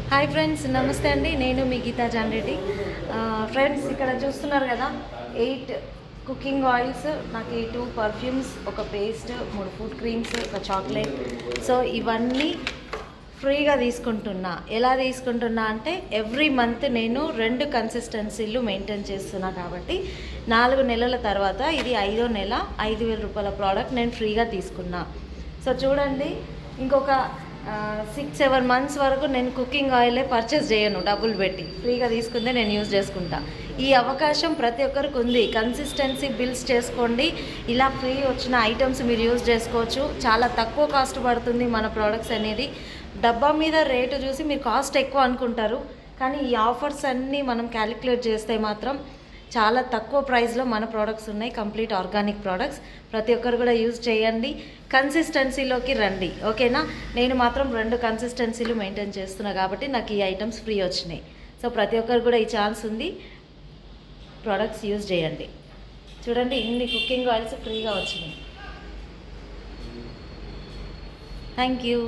Hi friends, నమస్తే అండి. నేను మీ గీతా జాన్రెడ్డి. ఫ్రెండ్స్, ఇక్కడ చూస్తున్నారు కదా, 8 కుకింగ్ ఆయిల్స్, నాకు 2 పర్ఫ్యూమ్స్, ఒక పేస్ట్, 3 ఫుడ్ క్రీమ్స్, ఒక చాక్లెట్. సో ఇవన్నీ ఫ్రీగా తీసుకుంటున్నా. ఎలా తీసుకుంటున్నా అంటే ఎవ్రీ మంత్ నేను 2 కన్సిస్టెన్సీలు మెయింటైన్ చేస్తున్నా కాబట్టి 4 నెలల తర్వాత ఇది 5వ నెల 5,000 రూపాయల ప్రోడక్ట్ నేను ఫ్రీగా తీసుకున్నా. సో చూడండి, ఇంకొక 6-7 మంత్స్ వరకు నేను కుకింగ్ ఆయిలే పర్చేస్ చేయను, డబ్బులు పెట్టి ఫ్రీగా తీసుకుందే నేను యూజ్ చేసుకుంటా. ఈ అవకాశం ప్రతి ఒక్కరికి ఉంది. కన్సిస్టెన్సీ బిల్స్ చేసుకోండి. ఇలా ఫ్రీ వచ్చిన ఐటమ్స్ మీరు యూజ్ చేసుకోవచ్చు. చాలా తక్కువ కాస్ట్ పడుతుంది మన ప్రోడక్ట్స్ అనేది. డబ్బా మీద రేటు చూసి మీరు కాస్ట్ ఎక్కువ అనుకుంటారు, కానీ ఈ ఆఫర్స్ అన్నీ మనం క్యాలిక్యులేట్ చేస్తే మాత్రం చాలా తక్కువ ప్రైస్లో మన ప్రోడక్ట్స్ ఉన్నాయి. Complete organic products. ప్రతి ఒక్కరు కూడా యూజ్ చేయండి. కన్సిస్టెన్సీలోకి రండి, ఓకేనా? నేను మాత్రం 2 కన్సిస్టెన్సీలు మెయింటైన్ చేస్తున్నా కాబట్టి నాకు ఈ ఐటమ్స్ ఫ్రీ వచ్చినాయి. సో ప్రతి ఒక్కరు కూడా ఈ ఛాన్స్ ఉంది, ప్రోడక్ట్స్ యూజ్ చేయండి. చూడండి, ఇన్ని కుకింగ్ ఆయిల్స్ ఫ్రీగా వచ్చినాయి. Thank you.